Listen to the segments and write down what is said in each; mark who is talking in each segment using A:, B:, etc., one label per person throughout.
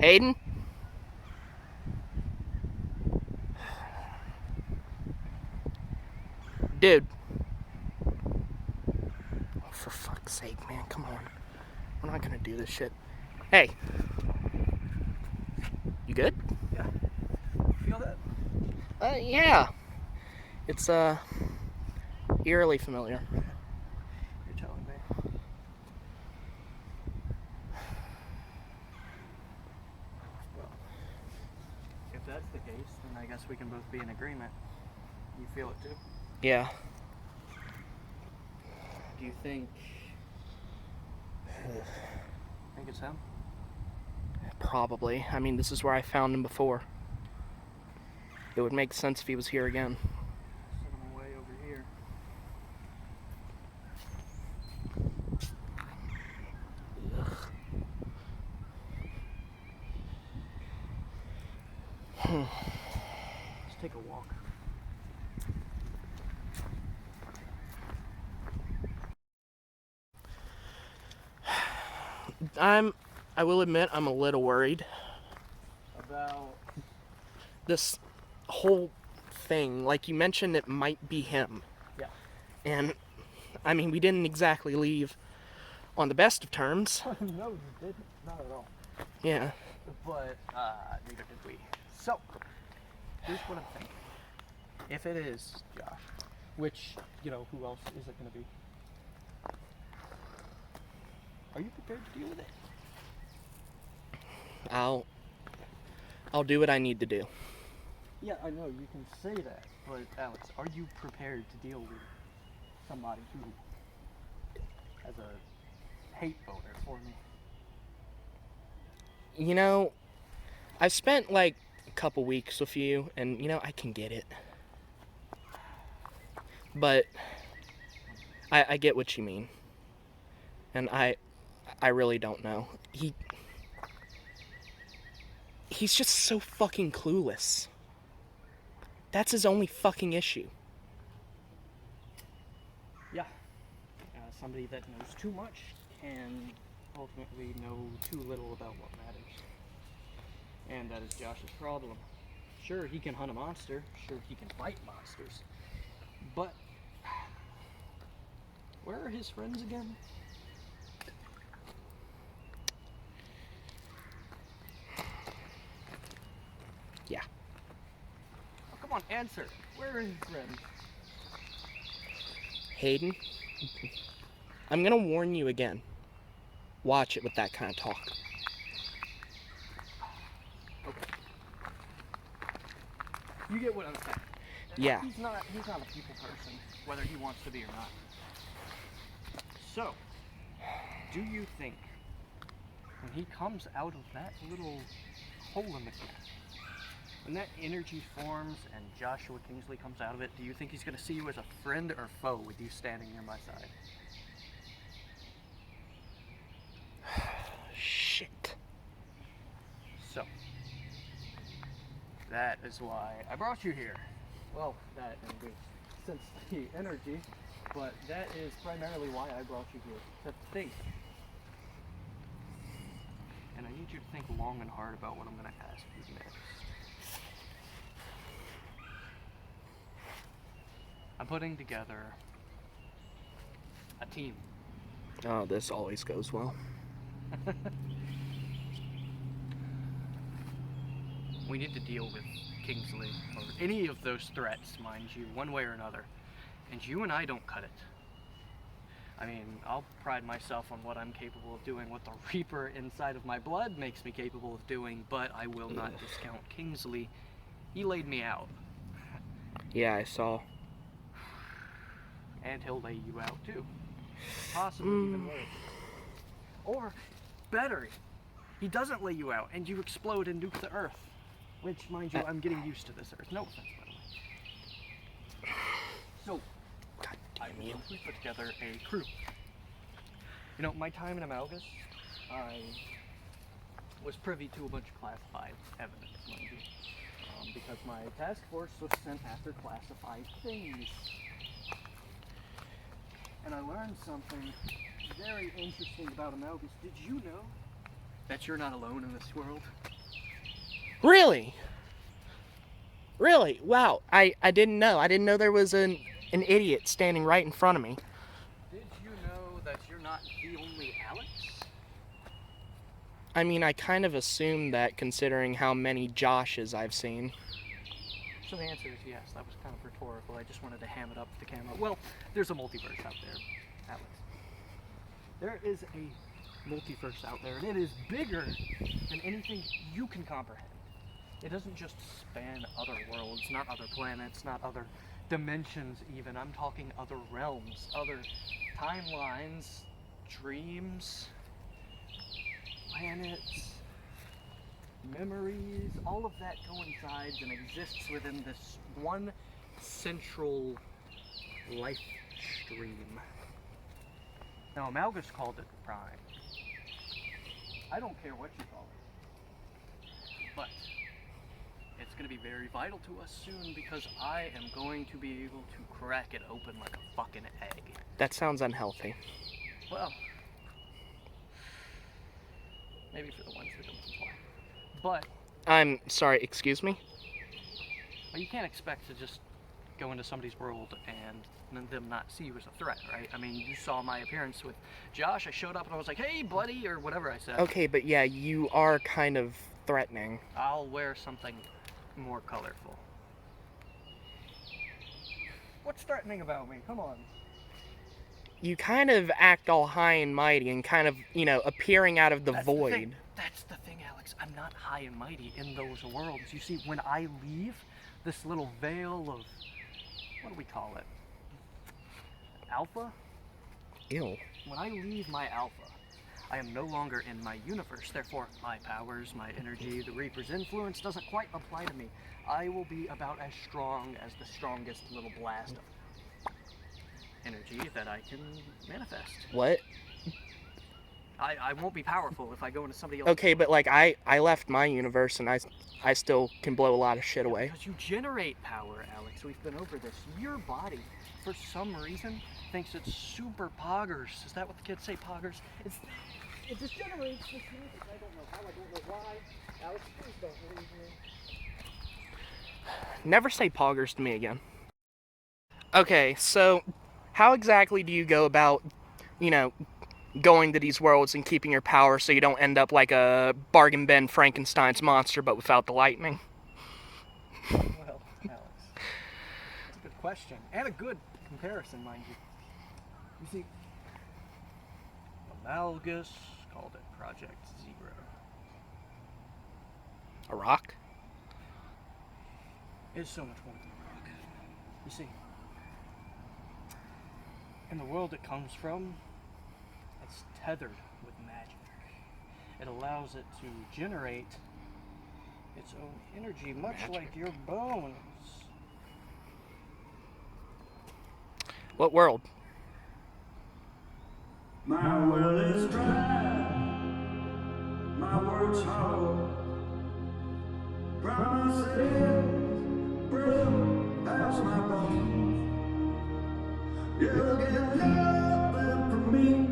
A: Hayden? Dude. Oh, for fuck's sake, man, come on. We're not gonna do this shit. Hey. You good?
B: Yeah. Feel that?
A: Yeah. It's, eerily familiar.
B: You're telling me. Well, if that's the case, then I guess we can both be in agreement. You feel it too?
A: Yeah.
B: Do you think it's him?
A: Probably. I mean, this is where I found him before. It would make sense if he was here again.
B: Set him away over here. Let's take a walk.
A: I will admit, I'm a little worried.
B: About
A: This whole thing, like you mentioned, it might be him.
B: Yeah.
A: And, I mean, we didn't exactly leave on the best of terms.
B: No, you didn't. Not at all.
A: Yeah.
B: But neither did we. So, here's what I'm thinking. If it is Josh, which, who else is it going to be? Are you prepared to deal with it?
A: I'll do what I need to do.
B: Yeah, I know, you can say that, but Alex, are you prepared to deal with somebody who has a hate boner for me?
A: You know, I've spent like a couple weeks with you, and I can get it. But I get what you mean. And I really don't know. He's just so fucking clueless. That's his only fucking issue.
B: Yeah. Somebody that knows too much can ultimately know too little about what matters. And that is Josh's problem. Sure, he can hunt a monster. Sure, he can fight monsters. But where are his friends again?
A: Yeah.
B: Oh, come on, answer. Where are his friends?
A: Hayden, I'm gonna warn you again. Watch it with that kind of talk.
B: Okay. You get what I'm saying.
A: Yeah.
B: He's not a people person, whether he wants to be or not. So, do you think when he comes out of that little hole in the ground, when that energy forms and Joshua Kingsley comes out of it, do you think he's going to see you as a friend or foe with you standing near my side?
A: Shit.
B: So, that is why I brought you here. Well, that and we sense the energy, but that is primarily why I brought you here, to think. And I need you to think long and hard about what I'm going to ask you next. I'm putting together a team.
A: Oh, this always goes well.
B: We need to deal with Kingsley, or any of those threats, mind you, one way or another. And you and I don't cut it. I mean, I'll pride myself on what I'm capable of doing, what the Reaper inside of my blood makes me capable of doing, but I will not discount Kingsley. He laid me out.
A: Yeah, I saw.
B: And he'll lay you out too. Possibly even worse. Or, better, he doesn't lay you out and you explode and nuke the Earth. Which, mind you, I'm getting used to this Earth. No offense, by the way. So, I mean, we put together a crew. My time in Amalgus, I was privy to a bunch of classified evidence, mind you. Because my task force was sent after classified things. And I learned something very interesting about Amalgus. Did you know that you're not alone in this world?
A: Really? Really? Wow. I didn't know. I didn't know there was an idiot standing right in front of me.
B: Did you know that you're not the only Alex?
A: I mean, I kind of assumed that considering how many Joshes I've seen.
B: So the answer is yes. That was kind of rhetorical. I just wanted to ham it up with the camera. Well, there's a multiverse out there, Alex. There is a multiverse out there, and it is bigger than anything you can comprehend. It doesn't just span other worlds, not other planets, not other dimensions even. I'm talking other realms, other timelines, dreams, planets, memories. All of that coincides and exists within this one central life stream. Now, Amalgus called it Prime. I don't care what you call it, but it's going to be very vital to us soon because I am going to be able to crack it open like a fucking egg.
A: That sounds unhealthy.
B: Well, maybe for the ones that don't comply. But
A: I'm sorry, excuse me?
B: you can't expect to just go into somebody's world and them not see you as a threat, right? I mean, you saw my appearance with Josh. I showed up and I was like, hey, buddy, or whatever I said.
A: Okay, but yeah, you are kind of threatening.
B: I'll wear something more colorful. What's threatening about me? Come on.
A: You kind of act all high and mighty and kind of, you know, appeering out of the void.
B: That's the thing, Alex. I'm not high and mighty in those worlds. You see, when I leave this little veil of, what do we call it? Alpha?
A: Ew.
B: When I leave my alpha, I am no longer in my universe. Therefore, my powers, my energy, the Reaper's influence doesn't quite apply to me. I will be about as strong as the strongest little blast of energy that I can manifest.
A: What?
B: I won't be powerful if I go into somebody else's.
A: Okay, but like I left my universe and I still can blow a lot of shit away.
B: Because you generate power, Alex. We've been over this. Your body, for some reason, thinks it's super poggers. Is that what the kids say, poggers? It just generates this music. I don't know how, I don't know why. Alex, please don't believe me.
A: Never say poggers to me again. Okay, so how exactly do you go about, you know, going to these worlds and keeping your power so you don't end up like a bargain bin Frankenstein's monster but without the lightning?
B: Well, Alex, that's a good question. And a good comparison, mind you. You see, Amalgus called it Project Zero.
A: A rock?
B: It's so much more than a rock. You see, in the world it comes from, it's tethered with magic. It allows it to generate its own energy, much like your bones.
A: What world?
C: My will is dry, my words hollow. Promises brittle as my bones. You'll get nothing from me.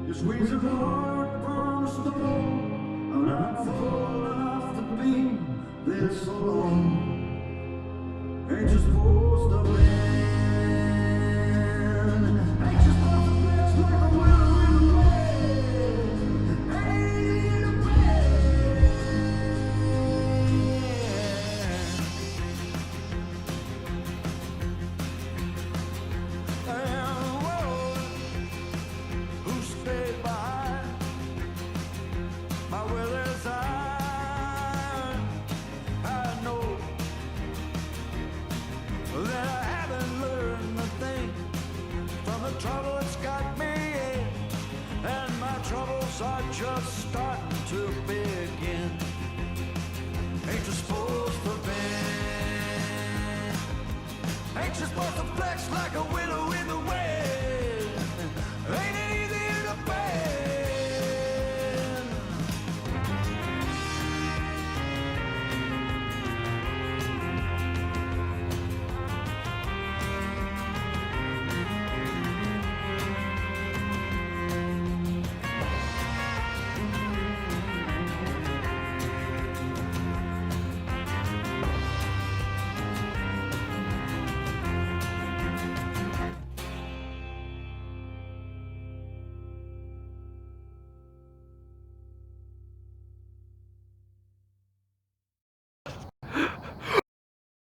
C: You squeeze a heart from a stone. I'm not full enough to be this alone. Ain't you supposed to win? Ain't you supposed to flex like a willow in the wind? Ain't a and whoa, who stayed behind? My will is I know that I haven't learned a thing from the trouble that's got me in, and my troubles are just starting to begin. Ain't you supposed to bend? Ain't you supposed to flex like a willow in the wind?